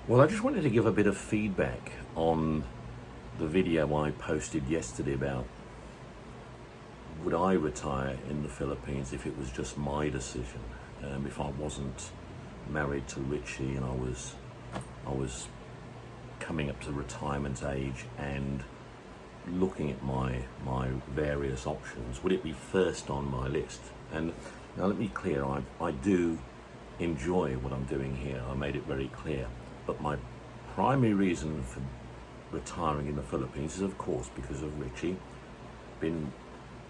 Well, I just wanted to give a bit of feedback on the video I posted yesterday about would I retire in the Philippines if it was just my decision, if I wasn't married to Richie and I was coming up to retirement age and looking at my various options, would it be first on my list? And now let me be clear, I do enjoy what I'm doing here. I made it very clear. But my primary reason for retiring in the Philippines is, of course, because of Richie. Been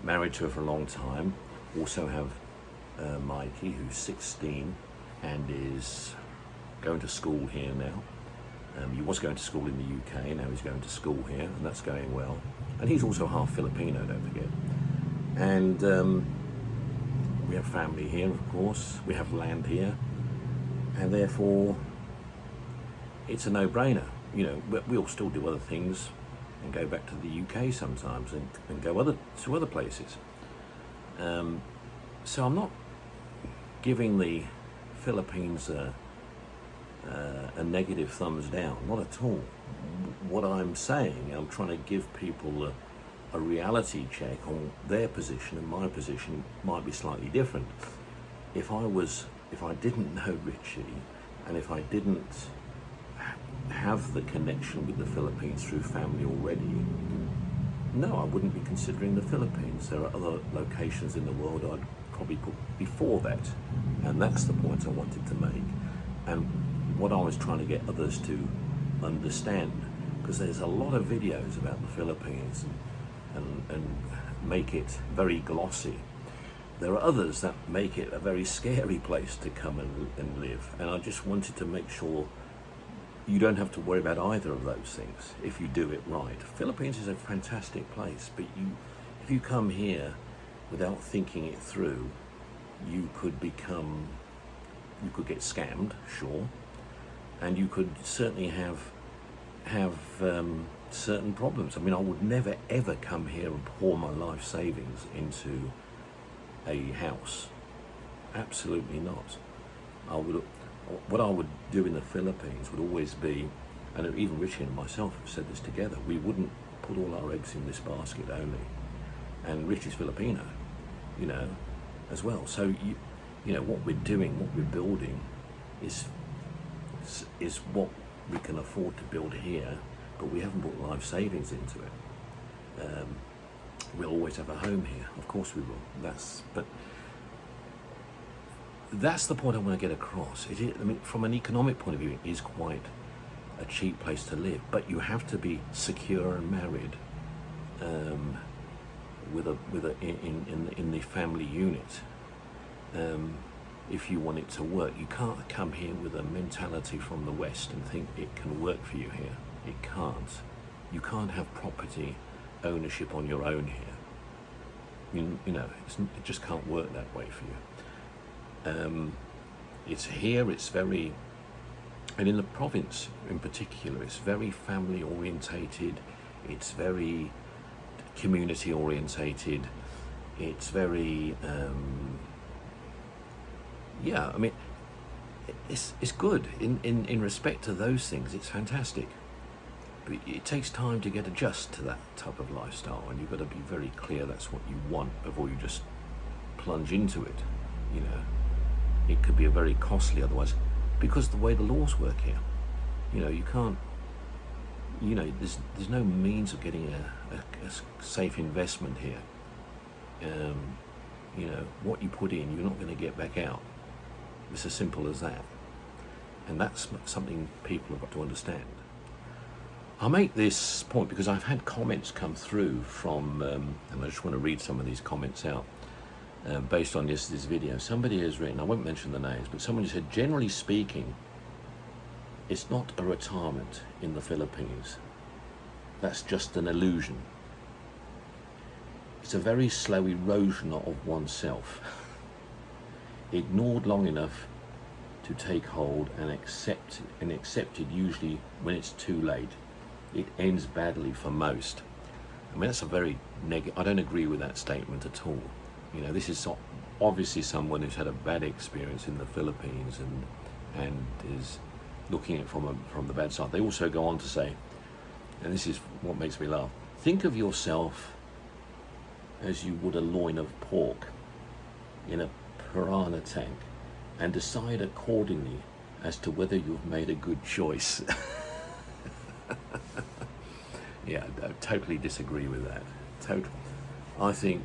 married to her for a long time. Also have Mikey, who's 16 and is going to school here now. He was going to school in the UK, now he's going to school here, and that's going well. And he's also half Filipino, don't forget. And we have family here, of course. We have land here, and therefore it's a no-brainer. You know, we'll still do other things and go back to the UK sometimes and go to other places. So I'm not giving the Philippines a negative thumbs down, not at all. What I'm saying, I'm trying to give people a reality check on their position, and my position might be slightly different. If I didn't know Richie, and if I didn't have the connection with the Philippines through family already, no, I wouldn't be considering the Philippines. There are other locations in the world I'd probably put before that, and that's the point I wanted to make, and what I was trying to get others to understand, because there's a lot of videos about the Philippines and make it very glossy. There are others that make it a very scary place to come and live, and I just wanted to make sure you don't have to worry about either of those things if you do it right. Philippines is a fantastic place, but if you come here without thinking it through, you could get scammed, sure, and you could certainly have certain problems. I mean, I would never ever come here and pour my life savings into a house. Absolutely not. What I would do in the Philippines would always be, and even Richie and myself have said this together, we wouldn't put all our eggs in this basket only. And Richie's Filipino, you know, as well. So you know what we're doing, what we're building, is what we can afford to build here, but we haven't put life savings into it. We'll always have a home here, of course we will. That's the point I want to get across. I mean, from an economic point of view, it is quite a cheap place to live, but you have to be secure and married in the family unit. If you want it to work, you can't come here with a mentality from the West and think it can work for you here. It can't. You can't have property ownership on your own here. You know, it just can't work that way for you. It's here, it's very, and in the province in particular, it's very family orientated, it's very community orientated, it's very, yeah, I mean, it's good in respect to those things. It's fantastic, but it takes time to get adjust to that type of lifestyle, and you've got to be very clear that's what you want before you just plunge into it. You know, it could be a very costly otherwise, because the way the laws work here, you know, you can't, you know, there's no means of getting a safe investment here. You know, what you put in, you're not going to get back out. It's as simple as that, and that's something people have got to understand. I make this point because I've had comments come through from, and I just want to read some of these comments out. Based on this video, somebody has written, I won't mention the names, but someone said, generally speaking, it's not a retirement in the Philippines. That's just an illusion. It's a very slow erosion of oneself, ignored long enough to take hold and accepted usually when it's too late. It ends badly for most. I mean, that's a very negative, I don't agree with that statement at all. You know, this is obviously someone who's had a bad experience in the Philippines and is looking at it from the bad side. They also go on to say, and this is what makes me laugh, think of yourself as you would a loin of pork in a piranha tank and decide accordingly as to whether you've made a good choice. Yeah, I totally disagree with that. I think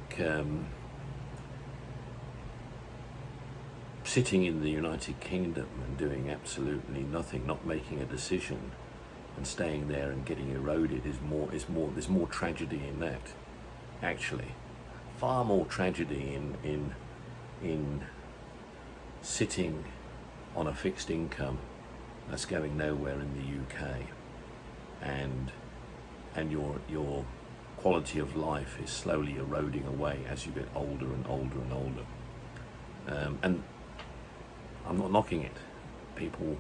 sitting in the United Kingdom and doing absolutely nothing, not making a decision, and staying there and getting eroded there's more tragedy in that. Actually, far more tragedy in sitting on a fixed income that's going nowhere in the UK, and your quality of life is slowly eroding away as you get older and older and older. And I'm not knocking it. People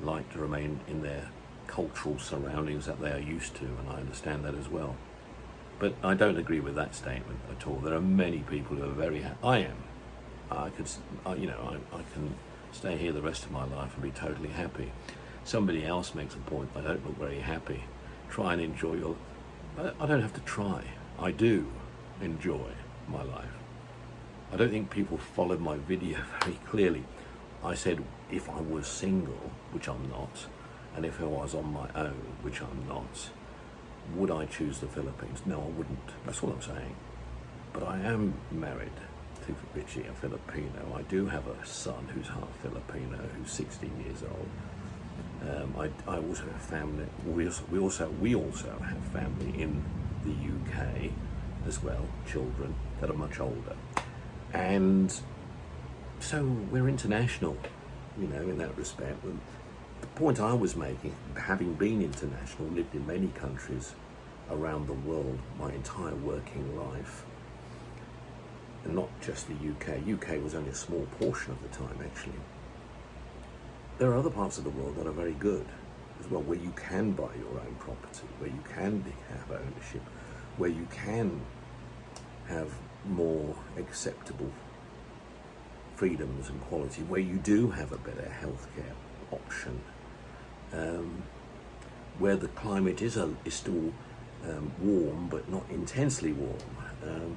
like to remain in their cultural surroundings that they are used to, and I understand that as well. But I don't agree with that statement at all. There are many people who are very happy. I am. I can stay here the rest of my life and be totally happy. Somebody else makes a point, I don't look very happy. Try and enjoy your... I don't have to try. I do enjoy my life. I don't think people followed my video very clearly. I said if I was single, which I'm not, and if I was on my own, which I'm not, would I choose the Philippines? No, I wouldn't. That's what I'm saying. But I am married to Richie, a Filipino. I do have a son who's half Filipino, who's 16 years old. I also have family. We also have family in the UK as well, children that are much older, and so we're international, in that respect. And the point I was making, having been international, lived in many countries around the world my entire working life, and not just the UK. UK was only a small portion of the time, actually. There are other parts of the world that are very good as well, where you can buy your own property, where you can have ownership, where you can have more acceptable freedoms and quality, where you do have a better healthcare option, where the climate is still warm but not intensely warm.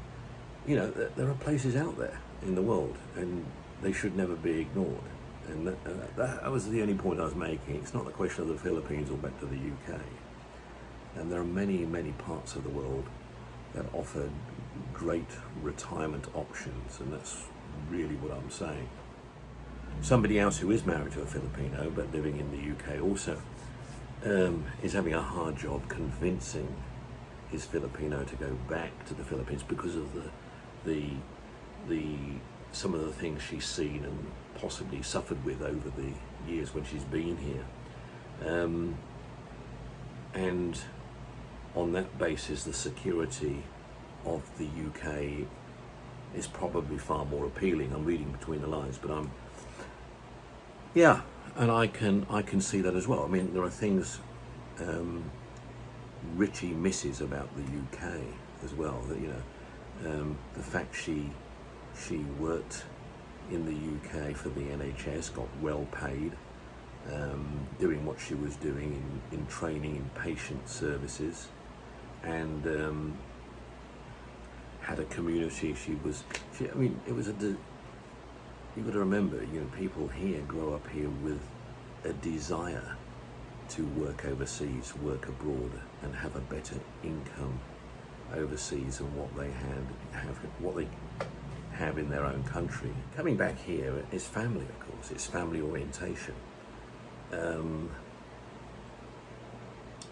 There are places out there in the world, and they should never be ignored. And that was the only point I was making. It's not a question of the Philippines or back to the UK. And there are many, many parts of the world that offer great retirement options, and that's really what I'm saying. Somebody else who is married to a Filipino but living in the UK also is having a hard job convincing his Filipino to go back to the Philippines because of the some of the things she's seen and possibly suffered with over the years when she's been here. And on that basis, the security of the UK is probably far more appealing. I'm reading between the lines, but and I can see that as well. I mean, there are things Richie misses about the UK as well. That the fact she worked in the UK for the NHS, got well paid, doing what she was doing in training in patient services, and had a community. It was you've got to remember, people here grow up here with a desire to work overseas, work abroad, and have a better income overseas than what they have in their own country. Coming back here is family, of course. It's family orientation.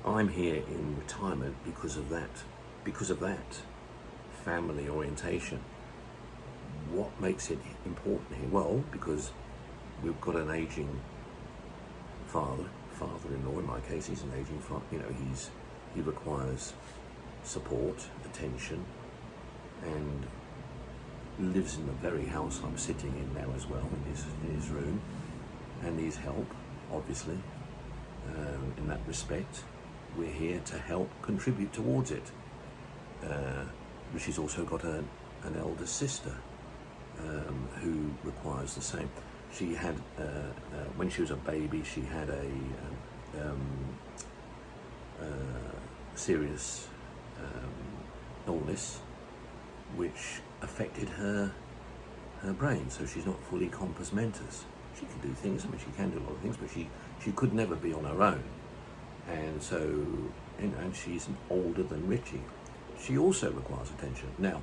I'm here in retirement because of that family orientation. What makes it important here? Well, because we've got an aging father-in-law. In my case, he's an aging father. He requires support, attention, and lives in the very house I'm sitting in now as well, in his room, and needs help, obviously. In that respect, we're here to help contribute towards it. She's also got an elder sister who requires the same. she had, when she was a baby, she had a serious illness which affected her brain, so she's not fully compos mentis. She can do things, I mean she can do a lot of things, but she could never be on her own. And so, and she's older than Richie. She also requires attention. Now,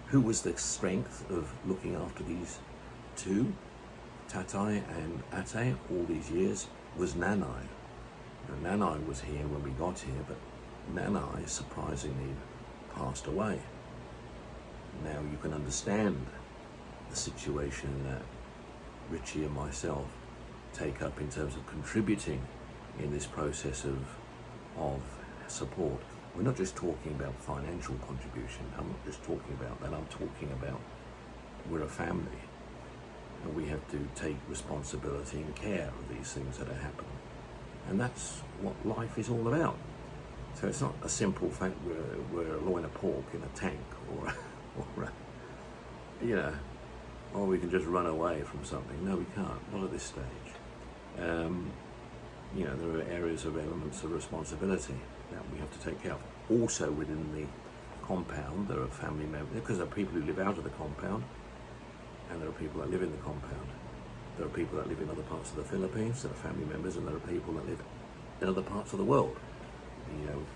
who was the strength of looking after these two, Tatai and Ate, all these years, was Nanai. Now, Nanai was here when we got here, but Nanai surprisingly passed away. Now you can understand the situation that Richie and myself take up in terms of contributing in this process of support. We're not just talking about financial contribution. I'm not just talking about that. I'm talking about we're a family and we have to take responsibility and care of these things that are happening. And that's what life is all about. So it's not a simple fact we're a loin of pork in a tank or you know, or we can just run away from something. No, we can't, not at this stage. You know, there are areas of elements of responsibility that we have to take care of. Also within the compound, there are family members, because there are people who live out of the compound, and there are people that live in the compound. There are people that live in other parts of the Philippines, there are family members, and there are people that live in other parts of the world. You know,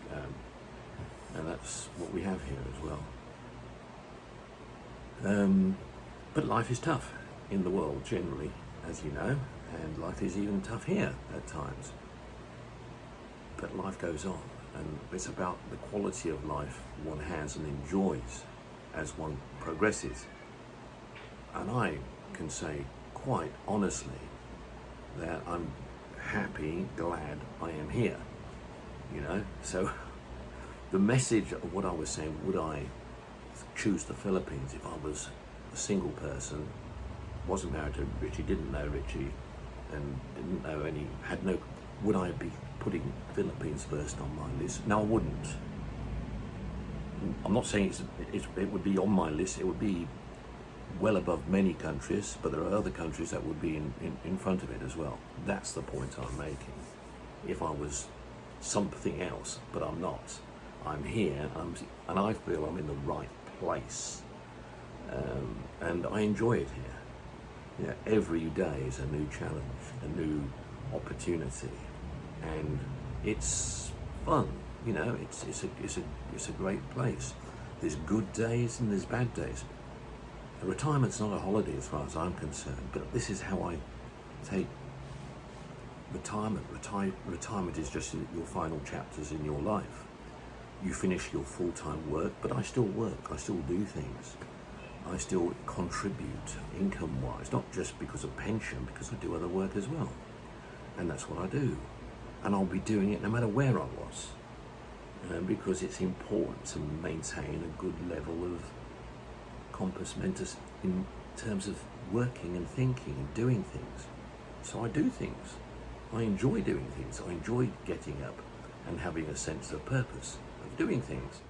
and that's what we have here as well. But life is tough in the world generally, as you know, and life is even tough here at times. But life goes on, and it's about the quality of life one has and enjoys as one progresses. And I can say quite honestly that I'm happy, glad I am here, you know. So the message of what I was saying, would I choose the Philippines if I was a single person, wasn't married to Richie, didn't know Richie, and didn't know any, had no, would I be putting Philippines first on my list? No, I wouldn't. I'm not saying it would be on my list, it would be well above many countries, but there are other countries that would be in front of it as well. That's the point I'm making. If I was something else, but I'm not. I'm here, and I feel I'm in the right place, and I enjoy it here. You know, every day is a new challenge, a new opportunity, and it's fun. You know, it's a great place. There's good days and there's bad days. Retirement's not a holiday as far as I'm concerned, but this is how I take retirement. Retirement is just your final chapters in your life. You finish your full-time work, but I still work, I still do things. I still contribute income-wise, not just because of pension, because I do other work as well. And that's what I do. And I'll be doing it no matter where I was. Because it's important to maintain a good level of compos mentis in terms of working and thinking and doing things. So I do things. I enjoy doing things. I enjoy getting up and having a sense of purpose of doing things.